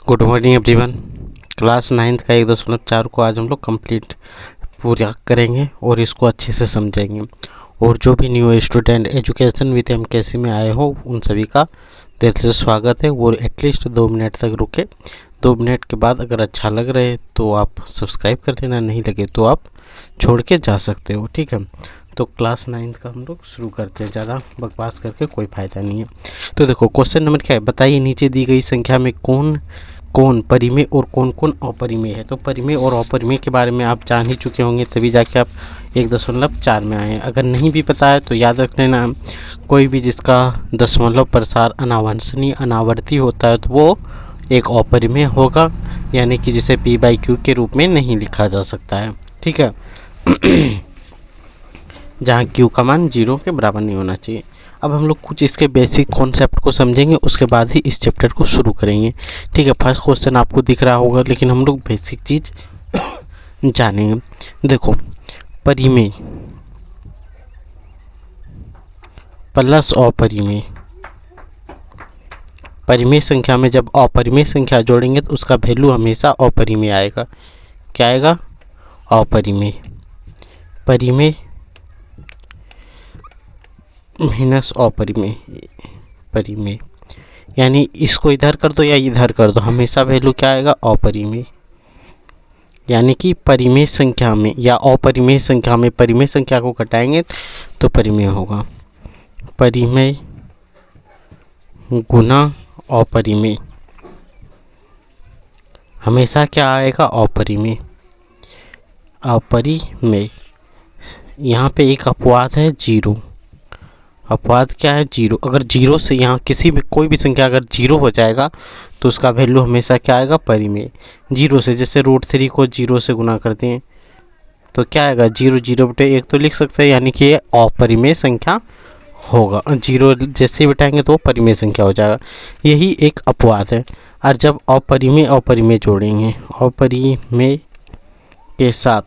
Good morning everyone. Class 9th का 1.4 को आज हम लोग कंप्लीट पूरा करेंगे और इसको अच्छे से समझेंगे। और जो भी new student education with MKC में आए हो उन सभी का दिल से स्वागत है। वो एटलीस्ट 2 मिनट तक रुके। 2 मिनट के बाद अगर अच्छा लग रहा है तो आप सब्सक्राइब कर देना, नहीं लगे तो आप छोड़ के जा सकते हो। ठीक है, तो क्लास 9th का हम लोग शुरू करते हैं। ज़्यादा बकवास करके कोई फ़ायदा नहीं है। तो देखो क्वेश्चन नंबर क्या है, बताइए नीचे दी गई संख्या में कौन कौन परिमेय और कौन कौन अपरिमेय है। तो परिमेय और अपरिमेय के बारे में आप जान ही चुके होंगे, तभी जाके आप 1.4 में आए हैं। अगर नहीं भी पता है तो याद रख लेना, कोई भी जिसका दशमलव प्रसार अनावंशनीय अनावर्ती होता है तो वो एक अपरिमेय होगा, यानी कि जिसे p/q के रूप में नहीं लिखा जा सकता है। ठीक है जहाँ q का मान 0 के बराबर नहीं होना चाहिए। अब हम लोग कुछ इसके बेसिक कॉन्सेप्ट को समझेंगे, उसके बाद ही इस चैप्टर को शुरू करेंगे। ठीक है, फर्स्ट क्वेश्चन आपको दिख रहा होगा, लेकिन हम लोग बेसिक चीज़ जानेंगे। देखो, परिमेय प्लस अपरिमेय, परिमेय संख्या में जब अपरिमेय संख्या जोड़ेंगे तो उसका वैल्यू हमेशा अपरिमेय आएगा। क्या आएगा? अपरिमेय। परिमेय माइनस अपरिमेय, परिमेय यानी इसको इधर कर दो या इधर कर दो, हमेशा वैल्यू क्या आएगा? अपरिमेय। यानी कि परिमेय संख्या में या अपरिमेय संख्या में परिमेय संख्या को घटाएंगे तो परिमेय होगा। परिमेय गुना अपरिमेय हमेशा क्या आएगा? अपरिमेय। अपरिमेय। यहाँ पे एक अपवाद है 0। अपवाद क्या है? 0। अगर 0 से यहाँ किसी भी कोई भी संख्या अगर 0 हो जाएगा तो उसका वैल्यू हमेशा क्या आएगा? परिमेय। 0 से, जैसे √3 को 0 से गुना करते हैं तो क्या आएगा? 0 0/1 तो लिख सकते हैं, यानी कि ये अपरिमेय संख्या होगा। 0 जैसे बिठाएंगे तो वो परिमेय संख्या हो जाएगा। यही एक अपवाद है। और जब अपरिमेय अपरिमेय जोड़ेंगे, अपरिमेय के साथ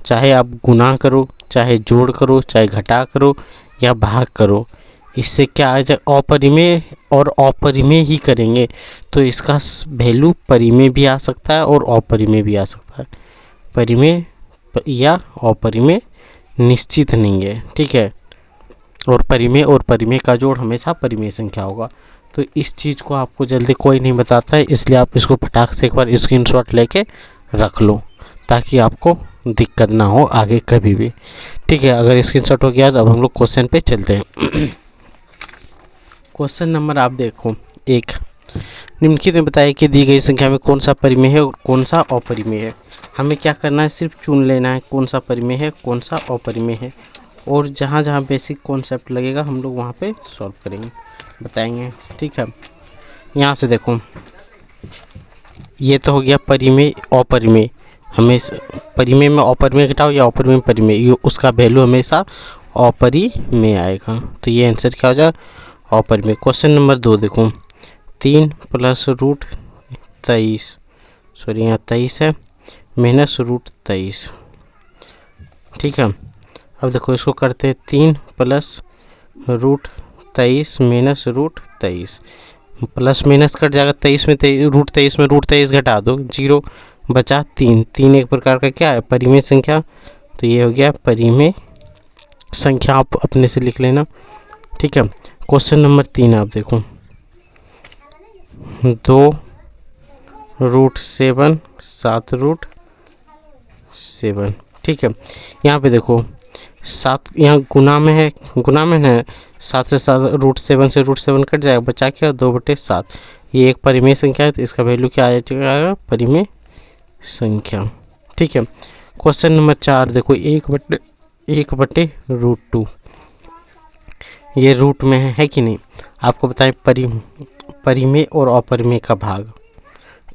चाहे आप गुना करो, चाहे जोड़ करो, चाहे घटा करो या भाग करो, इससे क्या आ जाए? अपरिमेय और अपरिमेय ही करेंगे तो इसका वैल्यू परिमेय भी आ सकता है और अपरिमेय भी आ सकता है। परिमेय या अपरिमेय निश्चित नहीं है। ठीक है, और परिमेय का जोड़ हमेशा परिमेय संख्या होगा। तो इस चीज़ को आपको जल्दी कोई नहीं बताता है, इसलिए आप इसको फटाक से एक बार स्क्रीनशॉट लेके रख लो ताकि आपको दिक्कत ना हो आगे कभी भी। ठीक है, अगर स्क्रीनशॉट हो गया तो अब हम लोग क्वेश्चन पे चलते हैं। क्वेश्चन नंबर आप देखो 1, निम्नलिखित में बताया कि दी गई संख्या में कौन सा परिमेय है और कौन सा अपरिमेय है। हमें क्या करना है? सिर्फ चुन लेना है कौन सा परिमेय है कौन सा अपरिमेय है, और जहाँ जहाँ बेसिक कॉन्सेप्ट लगेगा हम लोग वहाँ पे सॉल्व करेंगे, बताएंगे। ठीक है, यहाँ से देखो, ये तो हो गया परिमेय अपरिमेय। हमेशा परिमेय में अपरिमेय घटाओ या अपरिमेय में परिमेय, ये उसका वैल्यू हमेशा अपरिमेय आएगा। तो ये आंसर क्या हो जाएगा? अपरिमेय। क्वेश्चन नंबर 2 देखो, 3 + √23, सॉरी यहाँ 23 है, माइनस √23। ठीक है, अब देखो इसको करते हैं 3 + √23 माइनस √23, प्लस माइनस कट जाएगा। 23 में √23 घटा दो, 0 बचा 3। 3 एक प्रकार का क्या है? परिमेय संख्या। तो ये हो गया परिमेय संख्या, आप अपने से लिख लेना। ठीक है, क्वेश्चन नंबर 3 आप देखो, 2 √7 7 √7। ठीक है, यहाँ पे देखो 7 यहाँ गुना में है, गुना में है 7 से 7 √7 से √7 कट जाएगा, बचा क्या? 2/7। ये एक परिमेय संख्या है तो इसका वैल्यू क्या आ जाएगा? परिमेय संख्या। ठीक है, क्वेश्चन नंबर 4 देखो, 1/√2, ये रूट में है कि नहीं? आपको बताएं परिमेय और अपरिमेय का भाग।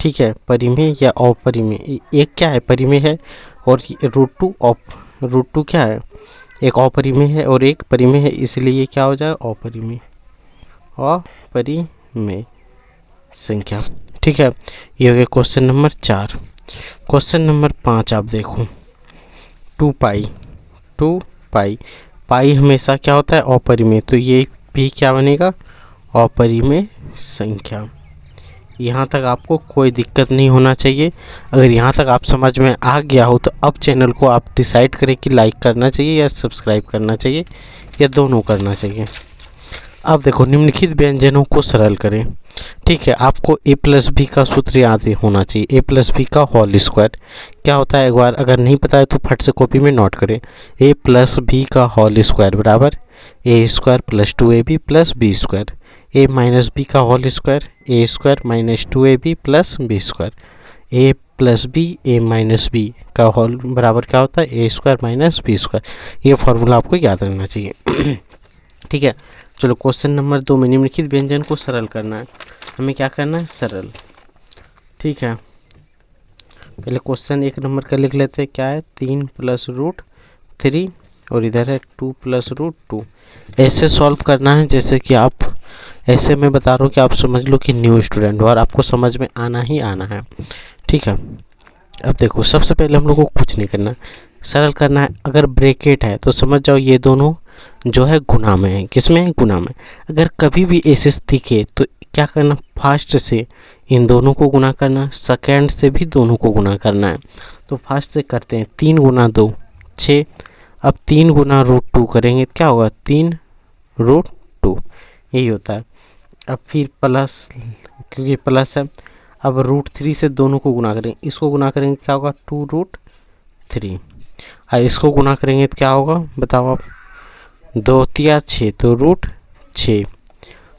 ठीक है, परिमेय या अपरिमेय, एक क्या है? परिमेय है, और √2 क्या है? एक अपरिमेय है और एक परिमेय है, इसलिए ये क्या हो जाएगा? अपरिमेय, अपरिमेय संख्या। ठीक है, ये हो गया क्वेश्चन नंबर 4। क्वेश्चन नंबर 5 आप देखो, 2 पाई हमेशा क्या होता है? अपरिमेय। तो ये भी क्या बनेगा? अपरिमेय संख्या। यहाँ तक आपको कोई दिक्कत नहीं होना चाहिए। अगर यहाँ तक आप समझ में आ गया हो तो अब चैनल को आप डिसाइड करें कि लाइक करना चाहिए या सब्सक्राइब करना चाहिए या दोनों करना चाहिए। अब देखो, निम्नलिखित व्यंजनों को सरल करें। ठीक है, आपको a प्लस बी का सूत्र याद होना चाहिए। a प्लस बी का होल स्क्वायर क्या होता है, एक बार अगर नहीं पता है तो फट से कॉपी में नोट करें। a प्लस बी का होल स्क्वायर बराबर a square plus 2ab plus B square. a minus B का whole square a square minus 2ab plus B square. a plus B a minus B का whole बराबर क्या होता है, a square minus B square. ये formula आपको याद रखना चाहिए। ठीक है, चलो क्वेश्चन नंबर 2 में निम्नलिखित व्यंजन को सरल करना है। हमें क्या करना है, सरल। ठीक है, पहले क्वेश्चन 1 नंबर का लिख लेते हैं। क्या है, 3 प्लस रूट 3 और इधर है 2 प्लस रूट 2। ऐसे सॉल्व करना है जैसे कि आप, ऐसे मैं बता रहा हूँ कि आप समझ लो कि न्यू स्टूडेंट हो और आपको समझ में आना ही आना है। ठीक है, अब देखो, सबसे पहले हम लोग को कुछ नहीं करना, सरल करना है। अगर ब्रैकेट है तो समझ जाओ ये दोनों जो है गुना में है। किसमें है, गुना में। अगर कभी भी ऐसे दिखे तो क्या करना, फास्ट से इन दोनों को गुना करना, सेकेंड से भी दोनों को गुना करना है। तो फास्ट से करते हैं, 3 गुना 2 6। अब 3 गुना रूट 2 करेंगे क्या होगा, 3 रूट 2, यही होता है। अब फिर प्लस, क्योंकि प्लस है, अब रूट 3 से दोनों को गुना करेंगे, इसको गुना करेंगे क्या होगा, 2 रूट 3। और इसको गुना करेंगे तो क्या होगा, बताओ आप, 2 तिया 6 तो रूट 6।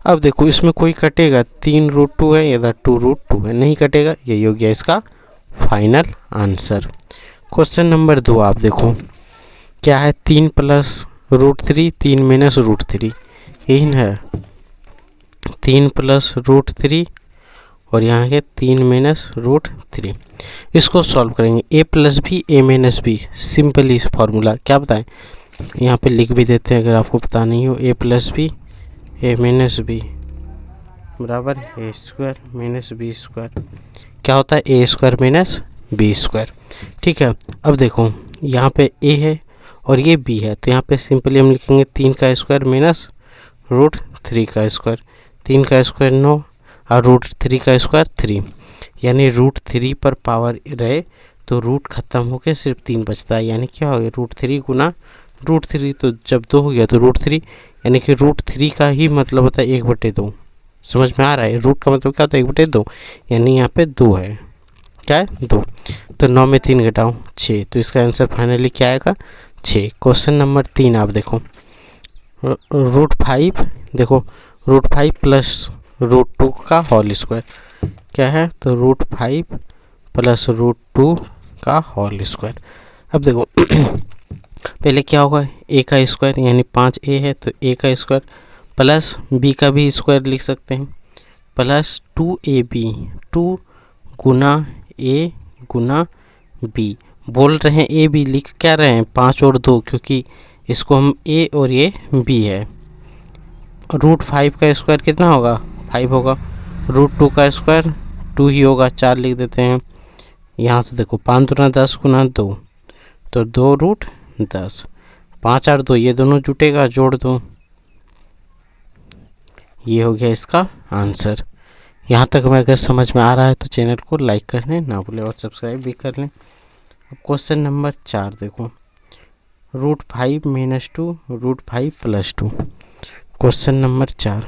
अब देखो, इसमें कोई कटेगा, 3 रूट 2 है, इधर 2 रूट 2 है, नहीं कटेगा। यही हो गया इसका फाइनल आंसर। क्वेश्चन नंबर 2 आप देखो, क्या है, 3 प्लस रूट 3 3 माइनस रूट 3, यही है 3 प्लस रूट 3 और यहाँ है 3 माइनस रूट 3। इसको सॉल्व करेंगे, a plus B a minus B, simply formula क्या बताएं, यहाँ पे लिख भी देते हैं अगर आपको पता नहीं हो। a plus B a minus B बराबर a square minus B square. क्या होता है, a square minus B square. ठीक है, अब देखो यहाँ पे a है और ये b है, तो यहाँ पे सिंपली हम लिखेंगे 3 का स्क्वायर माइनस रूट 3 का स्क्वायर। 3 का स्क्वायर 9 और रूट 3 का स्क्वायर 3, यानी रूट 3 पर पावर रहे तो रूट खत्म होकर सिर्फ 3 बचता है, यानी क्या हो गया, रूट 3 गुना रूट 3, तो जब 2 हो गया तो रूट 3, यानी कि रूट 3 का ही मतलब होता है 1/2। समझ में आ रहा है, रूट का मतलब क्या होता है, 1/2, यानी यहाँ पे 2 है, क्या है 2। तो 9 में 3 घटाओ 6, तो इसका आंसर फाइनली क्या आएगा, 6। क्वेश्चन नंबर 3 आप देखो, रूट 5, देखो रूट 5 प्लस रूट 2 का होल स्क्वायर क्या है, तो रूट 5 प्लस रूट 2 का होल स्क्वायर। अब देखो पहले क्या होगा, a का स्क्वायर यानी 5a है तो a का स्क्वायर प्लस b का भी स्क्वायर लिख सकते हैं, plus 2ab, 2 Guna a Guna b। बोल रहे हैं a b, लिख क्या रहे हैं 5 और 2, क्योंकि इसको हम a और ये b है। रूट 5 का स्क्वायर कितना होगा, 5 होगा। रूट 2 का स्क्वायर 2 ही होगा, 4 लिख देते हैं। यहाँ से देखो 5 दूना 10 गुना 2, तो 2 रूट 10, 5 और 2 ये दोनों जुटेगा, जोड़ दो, ये हो गया इसका आंसर। यहाँ तक मैं अगर समझ में आ रहा है तो चैनल को लाइक करने ना भूलें और सब्सक्राइब भी कर लें। अब क्वेश्चन नंबर 4 देखो, root 5 minus 2 root 5 plus 2। Question number 4,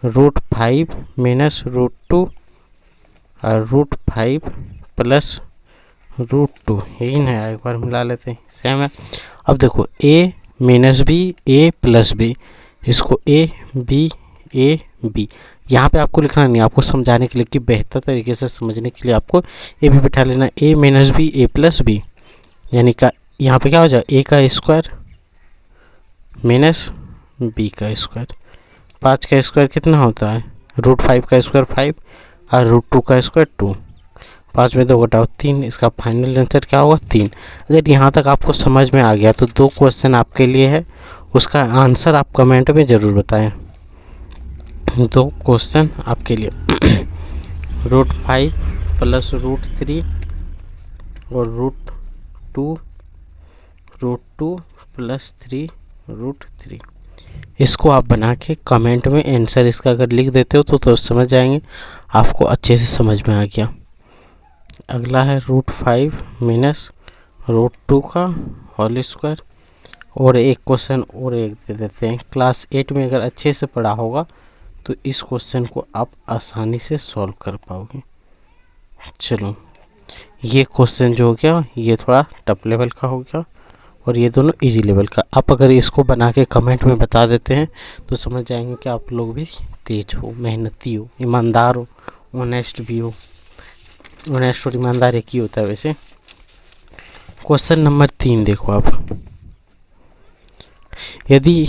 root 5 minus root 2 और रूट 5 प्लस रूट 2, यही ना, एक बार मिला लेते हैं, सेम है। अब देखो a minus B a plus B, इसको a b, यहाँ पे आपको लिखना नहीं, आपको समझाने के लिए कि बेहतर तरीके से समझने के लिए आपको a भी बिठा लेना, a minus B a plus B, यानी का यहाँ पे क्या हो जाए, a का स्क्वायर माइनस b का स्क्वायर। 5 का स्क्वायर कितना होता है, रूट 5 का स्क्वायर 5 और रूट 2 का स्क्वायर 2, 5 में 2 घटाओ 3, इसका फाइनल आंसर क्या होगा 3। अगर यहाँ तक आपको समझ में आ गया तो 2 क्वेश्चन आपके लिए है, उसका आंसर आप कमेंट में ज़रूर बताएं। 2 क्वेश्चन आपके लिए रूट 5 प्लस रूट 3 और रूट 2 प्लस 3 रूट 3। इसको आप बना के कमेंट में आंसर इसका अगर लिख देते हो तो समझ जाएंगे, आपको अच्छे से समझ में आ गया। अगला है √5 माइनस √2 का होल स्क्वायर। और एक क्वेश्चन और एक दे देते हैं। क्लास 8 में अगर अच्छे से पढ़ा होगा तो इस क्वेश्चन को आप आसानी से सॉल्व कर पाओगे। चलो, ये क्वेश्चन जो हो गया ये थोड़ा टफ लेवल का हो गया और ये दोनों इजी लेवल का। आप अगर इसको बना के कमेंट में बता देते हैं तो समझ जाएंगे कि आप लोग भी तेज हो, मेहनती हो, ईमानदार हो, ऑनेस्ट भी हो। ऑनेस्ट और ईमानदार एक ही होता है वैसे। क्वेश्चन नंबर 3 देखो आप। यदि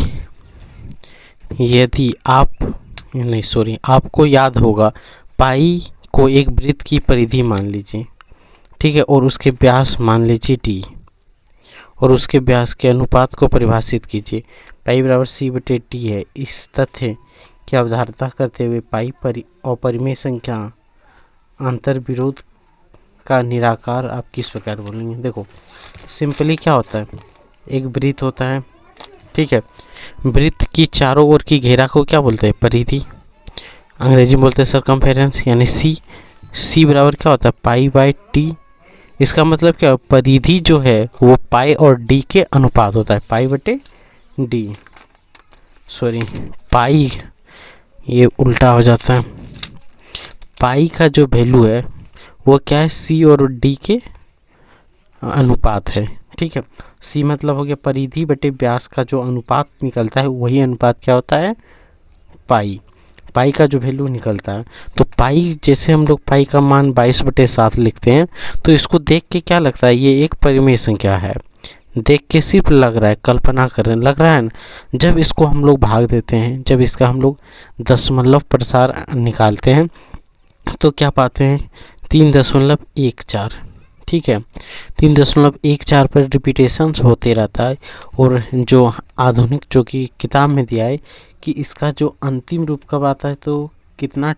आपको याद होगा, पाई को एक वृत्त की परिधि मान लीजिए, ठीक है, और उसके व्यास मान लीजिए d, और उसके व्यास के अनुपात को परिभाषित कीजिए। पाई बराबर c/d है। इस तथ्य की अवधारणा करते हुए पाई अपरिमेय संख्या अंतर विरोध का निराकार आप किस प्रकार बोलेंगे। देखो सिंपली क्या होता है, एक वृत्त होता है, ठीक है, वृत्त की चारों ओर की घेरा को क्या बोलते हैं, परिधि, अंग्रेजी में बोलते हैं सरकमफेरेंस, यानी सी बराबर क्या होता है, पाई/d। इसका मतलब क्या, परिधि जो है वो पाई और डी के अनुपात होता है, पाई/d, सॉरी पाई, ये उल्टा हो जाता है। पाई का जो वैल्यू है वो क्या है, सी और डी के अनुपात है, ठीक है। सी मतलब हो गया परिधि बटे व्यास का जो अनुपात निकलता है, वही अनुपात क्या होता है, पाई का जो वैल्यू निकलता है। तो पाई, जैसे हम लोग पाई का मान 22/7 लिखते हैं, तो इसको देख के क्या लगता है, ये एक परिमेय संख्या है। देख के सिर्फ लग रहा है, कल्पना करने लग रहा है ना। जब इसको हम लोग भाग देते हैं, जब इसका हम लोग दशमलव प्रसार निकालते हैं तो क्या पाते हैं, 3.14, ठीक है। 3.14 पर रिपीटेशंस होते रहता है। और जो आधुनिक जो कि किताब में दिया है कि इसका जो अंतिम रूप कब आता है, तो कितना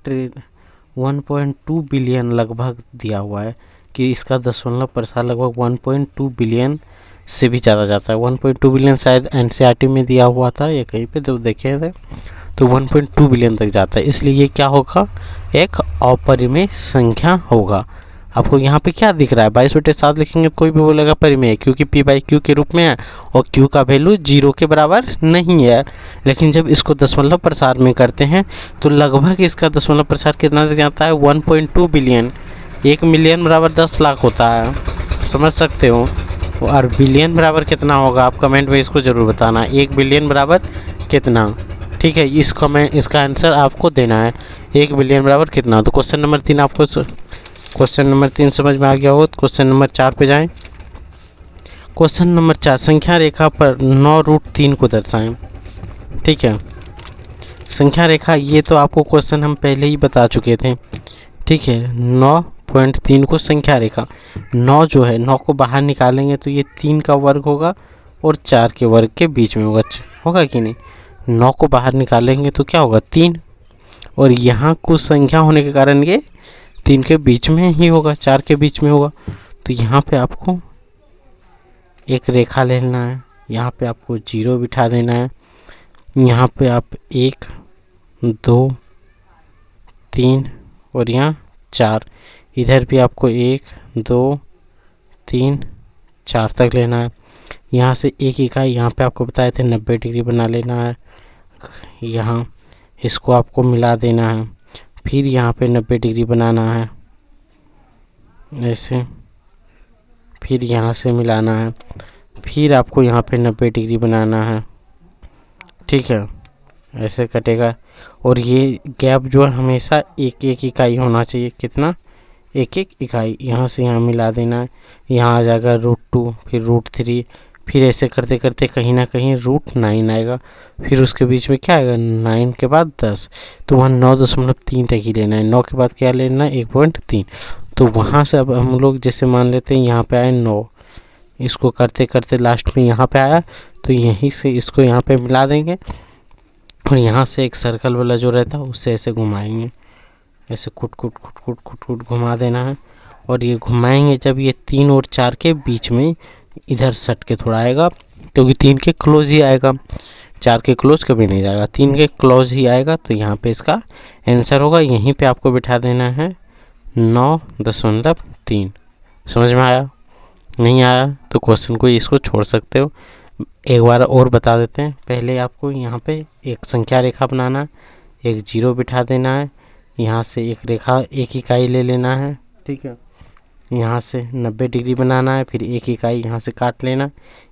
1.2 बिलियन लगभग दिया हुआ है कि इसका दशमलव प्रसार लगभग 1.2 बिलियन से भी ज़्यादा जाता है। 1.2 बिलियन शायद एनसीईआरटी में दिया हुआ था या कहीं पे तो देखे थे, तो 1.2 बिलियन तक जाता है। इसलिए ये क्या होगा, एक अपरिमेय संख्या होगा। आपको यहाँ पे क्या दिख रहा है, 22/7 लिखेंगे तो कोई भी बोलेगा परिमेय है, क्योंकि p/q के रूप में है और q का वैल्यू 0 के बराबर नहीं है। लेकिन जब इसको दशमलव प्रसार में करते हैं तो लगभग इसका दशमलव प्रसार कितना तक जाता है, 1.2 बिलियन। 1 मिलियन बराबर 10 लाख होता है, समझ सकते हो। और बिलियन बराबर कितना होगा, आप कमेंट में इसको ज़रूर बताना, 1 बिलियन बराबर कितना, ठीक है। इसका आंसर आपको देना है, 1 बिलियन बराबर कितना। तो क्वेश्चन नंबर 3 आपको क्वेश्चन नंबर 3 समझ में आ गया हो तो क्वेश्चन नंबर 4 पे जाएं। क्वेश्चन नंबर 4, संख्या रेखा पर 9√3 को दर्शाएं, ठीक है। संख्या रेखा, ये तो आपको क्वेश्चन हम पहले ही बता चुके थे, ठीक है। 9.3 को संख्या रेखा, 9 जो है, 9 को बाहर निकालेंगे तो ये 3 का वर्ग होगा और 4 के वर्ग के बीच में होगा कि नहीं। 9 को बाहर निकालेंगे तो क्या होगा, 3, और यहाँ कुछ संख्या होने के कारण ये 3 के बीच में ही होगा, 4 के बीच में होगा। तो यहाँ पे आपको एक रेखा लेना है, यहाँ पे आपको 0 बिठा देना है, यहाँ पे आप 1 2 3 और यहाँ 4, इधर भी आपको 1 2 3 4 तक लेना है। यहाँ से एक इकाई यहाँ पे आपको बताए थे 90 डिग्री बना लेना है, यहाँ इसको आपको मिला देना है, फिर यहाँ पे 90 डिग्री बनाना है ऐसे, फिर यहाँ से मिलाना है, फिर आपको यहाँ पे 90 डिग्री बनाना है, ठीक है, ऐसे कटेगा। और ये गैप जो है हमेशा एक एक इकाई होना चाहिए, कितना, एक एक इकाई। यहाँ से यहाँ मिला देना है, यहाँ आ जाएगा √2, फिर √3, फिर ऐसे करते करते कहीं ना कहीं √9 आएगा, फिर उसके बीच में क्या आएगा, 9 के बाद 10, तो वहाँ 9.3 तक ही लेना है। 9 के बाद क्या लेना है, 1.3। तो वहाँ से अब हम लोग जैसे मान लेते हैं यहाँ पे आए 9, इसको करते करते लास्ट में यहाँ पे आया, तो यहीं से इसको यहाँ पे मिला देंगे और यहाँ से एक सर्कल वाला जो रहता है उससे ऐसे घुमाएंगे, ऐसे कुट कुट कुट कुट कुट कुट घुमा देना है। और ये घुमाएंगे जब ये 3 और 4 के बीच में इधर सट के थोड़ा आएगा, क्योंकि 3 के क्लोज ही आएगा, 4 के क्लोज कभी नहीं जाएगा, 3 के क्लोज ही आएगा। तो यहाँ पे इसका आंसर होगा, यहीं पे आपको बिठा देना है 9.3। समझ में आया? नहीं आया तो क्वेश्चन को इसको छोड़ सकते हो। एक बार और बता देते हैं। पहले आपको यहाँ पे एक संख्या रेखा बनाना, एक जीरो बिठा देना है, यहाँ से एक रेखा एक इकाई ले लेना है, ठीक है। यहाँ से 90 डिग्री बनाना है, फिर एक इकाई यहाँ से काट लेना।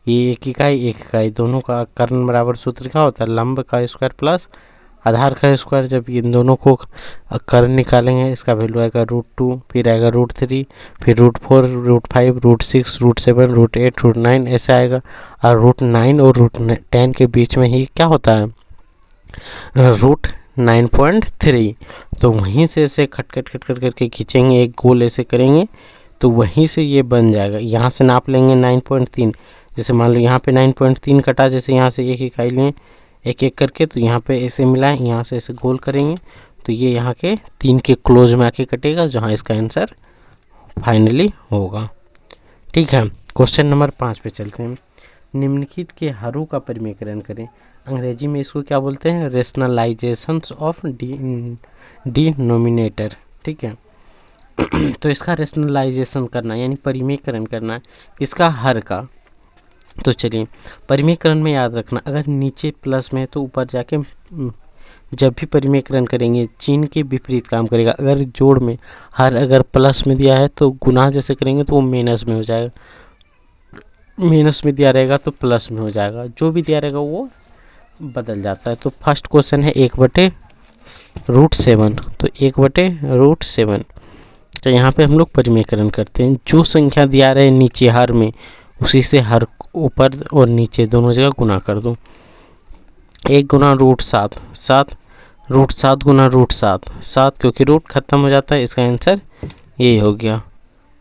ये एक इकाई दोनों का कर्ण बराबर सूत्र क्या होता है? लंब का स्क्वायर प्लस आधार का स्क्वायर। जब इन दोनों को कर्ण निकालेंगे, इसका वैल्यू आएगा √2, फिर आएगा √3, फिर √4, √5, √6, √7, √8, √9 ऐसे आएगा। और √9 और √10 के बीच में ही क्या होता है? √9.3। तो वहीं से ऐसे खट करके खींचेंगे, एक गोल ऐसे करेंगे तो वहीं से ये बन जाएगा। यहाँ से नाप लेंगे 9.3। जैसे मान लो यहाँ पे 9.3 कटा, जैसे यहाँ से एक इकाई लें एक एक करके, तो यहाँ पे ऐसे मिला है, यहाँ से ऐसे गोल करेंगे तो ये यहाँ के 3 के क्लोज में आके कटेगा, जहाँ इसका आंसर फाइनली होगा। ठीक है, क्वेश्चन नंबर 5 पे चलते हैं। निम्नलिखित के हरों का परिमेयकरण करें। अंग्रेजी में इसको क्या बोलते हैं? रेशनलाइजेशंस ऑफ डिनोमिनेटर। ठीक है, तो इसका रेशनलाइजेशन करना यानी परिमेयकरण करना है इसका हर का। तो चलिए, परिमेयकरण में याद रखना, अगर नीचे प्लस में है तो ऊपर जाके जब भी परिमेयकरण करेंगे चिन्ह के विपरीत काम करेगा। अगर जोड़ में हर अगर प्लस में दिया है तो गुना जैसे करेंगे तो वो माइनस में हो जाएगा, माइनस में दिया रहेगा तो प्लस में हो जाएगा, जो भी दिया रहेगा वो बदल जाता है। तो फर्स्ट क्वेश्चन है 1/√7, तो 1/√7। तो यहाँ पे हम लोग परिमेयकरण करते हैं। जो संख्या दिया रहे नीचे हर में, उसी से हर ऊपर और नीचे दोनों जगह गुना कर दो। 1 गुना √7, 7 √7 गुना √7, 7 क्योंकि रूट खत्म हो जाता है, इसका आंसर यही हो गया।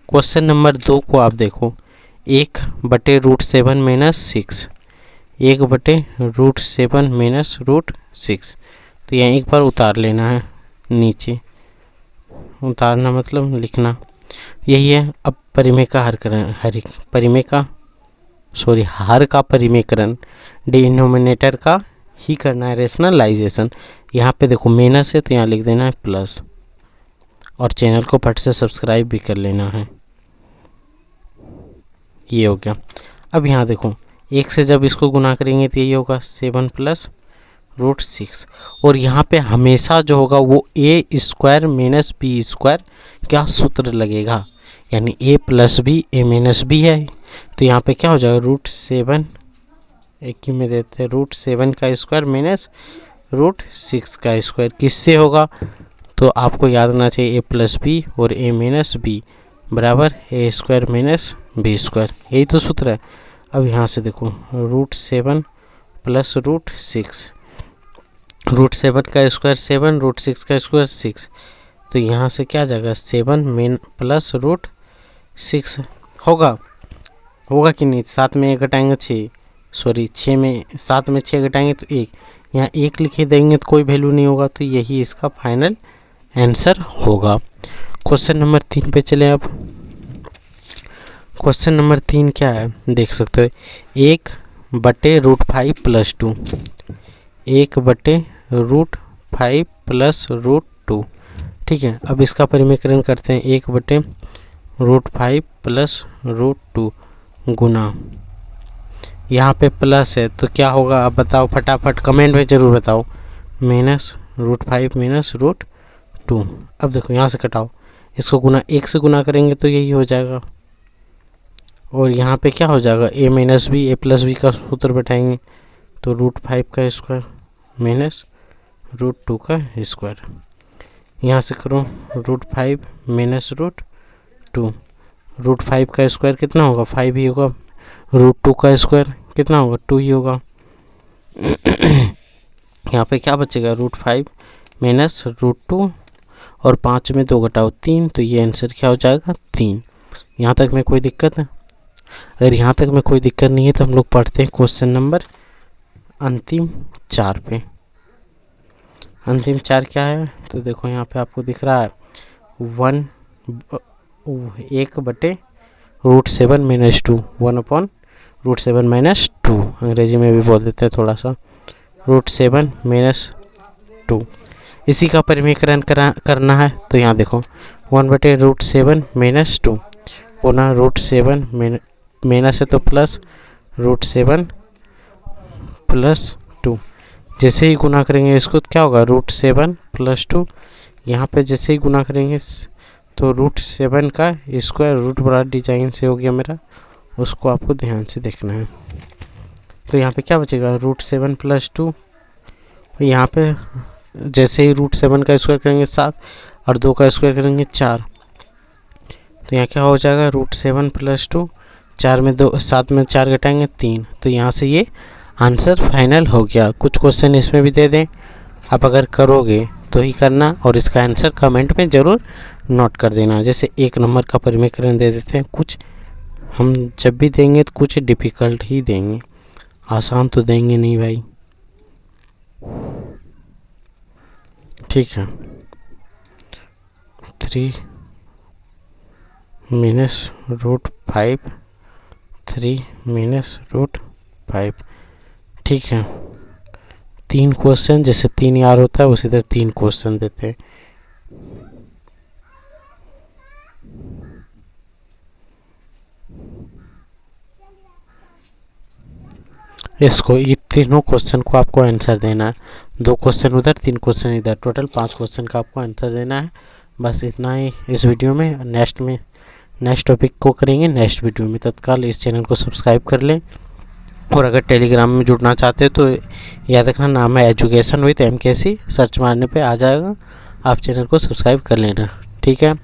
क्वेश्चन नंबर 2 को आप देखो, 1/√7 - 6, 1/√7 - √6। तो यहाँ एक बार उतार लेना है नीचे, उतारना मतलब लिखना, यही है। अब परिमेय का हर का परिमेयकरण डिनोमिनेटर का ही करना है, रेशनलाइजेशन। यहाँ पे देखो माइनस है तो यहाँ लिख देना है प्लस, और चैनल को फट से सब्सक्राइब भी कर लेना है। ये हो गया। अब यहाँ देखो 1 से जब इसको गुना करेंगे तो यही होगा 7 + √6, और यहाँ पे हमेशा जो होगा वो a² - b² क्या सूत्र लगेगा, यानी a + b a - b है। तो यहाँ पे क्या हो जाएगा √7, एक ही में देते हैं √7 का स्क्वायर माइनस √6 का स्क्वायर, किससे होगा? तो आपको याद होना चाहिए a + b और a - b बराबर a² - b², यही तो सूत्र है। अब यहाँ से देखो √7 + √6, √7 का स्क्वायर 7, √6 का स्क्वायर 6, तो यहाँ से क्या जाएगा 7 + √6 होगा कि नहीं? 7 में 1 घटाएंगे 6, सॉरी 6 में 7 में 6 घटाएंगे तो 1, यहाँ 1 लिखे देंगे तो कोई वैल्यू नहीं होगा, तो यही इसका फाइनल आंसर होगा। क्वेश्चन नंबर 3 पे चले। अब क्वेश्चन नंबर 3 क्या है देख सकते हो, 1/√5 + 2, 1/√5 + √2। ठीक है, अब इसका परिमेयकरण करते हैं। 1/√5 + √2 गुना, यहाँ पे प्लस है तो क्या होगा आप बताओ फटाफट, कमेंट में ज़रूर बताओ। -√5 - √2। अब देखो यहाँ से कटाओ, इसको गुना 1 से गुना करेंगे तो यही हो जाएगा, और यहाँ पे क्या हो जाएगा a - b a + b का सूत्र बैठाएंगे तो √5 का स्क्वायर माइनस √2 का स्क्वायर। यहाँ से करो √5 - √2, √5 का स्क्वायर कितना होगा 5 ही होगा, √2 का स्क्वायर कितना होगा 2 ही होगा। यहाँ पे क्या बचेगा √5 - √2, और 5 में 2 घटाओ 3, तो ये आंसर क्या हो जाएगा 3। यहाँ तक में कोई दिक्कत है? अगर यहाँ तक में कोई दिक्कत नहीं है तो हम लोग पढ़ते हैं क्वेश्चन नंबर अंतिम 4 पे। अंतिम 4 क्या है तो देखो यहाँ पे आपको दिख रहा है 1/√7 - 2, 1/√7 √7 माइनस 2, अंग्रेजी में भी बोल देते हैं थोड़ा सा, √7 माइनस 2। इसी का परिमीकरण करना है तो यहाँ देखो 1/√7 माइनस 2 गुना √7 माइनस है तो प्लस √7 प्लस 2। जैसे ही गुना करेंगे इसको तो क्या होगा √7 प्लस 2। यहाँ पे जैसे ही गुना करेंगे तो √7 का स्क्वायर रूट बड़ा डिजाइन से हो गया मेरा, उसको आपको ध्यान से देखना है। तो यहाँ पे क्या बचेगा √7 प्लस 2। यहाँ पे जैसे ही √7 का स्क्वायर करेंगे 7 और 2 का स्क्वायर करेंगे 4, तो यहाँ क्या हो जाएगा √7 प्लस 2, 4 में 2 7 में 4 घटाएंगे 3। तो यहाँ से ये आंसर फाइनल हो गया। कुछ क्वेश्चन इसमें भी दे दें, आप अगर करोगे तो ही करना और इसका आंसर कमेंट में ज़रूर नोट कर देना। जैसे 1 नंबर का परिमीकरण दे देते हैं, कुछ हम जब भी देंगे तो कुछ डिफ़िकल्ट ही देंगे, आसान तो देंगे नहीं भाई, ठीक है। 3 माइनस √5, 3 माइनस √5, ठीक है। 3 क्वेश्चन, जैसे 3 यार होता है उसी तरह 3 क्वेश्चन देते हैं। इसको ये तीनों क्वेश्चन को आपको आंसर देना है, 2 क्वेश्चन उधर 3 क्वेश्चन इधर, टोटल 5 क्वेश्चन का आपको आंसर देना है। बस इतना ही इस वीडियो में। नेक्स्ट टॉपिक को करेंगे नेक्स्ट वीडियो में। तत्काल इस चैनल को सब्सक्राइब कर लें और अगर टेलीग्राम में जुड़ना चाहते हो तो याद रखना, नाम है एजुकेशन विद MKC, सर्च मारने पे आ जाएगा, आप चैनल को सब्सक्राइब कर लेना, ठीक है।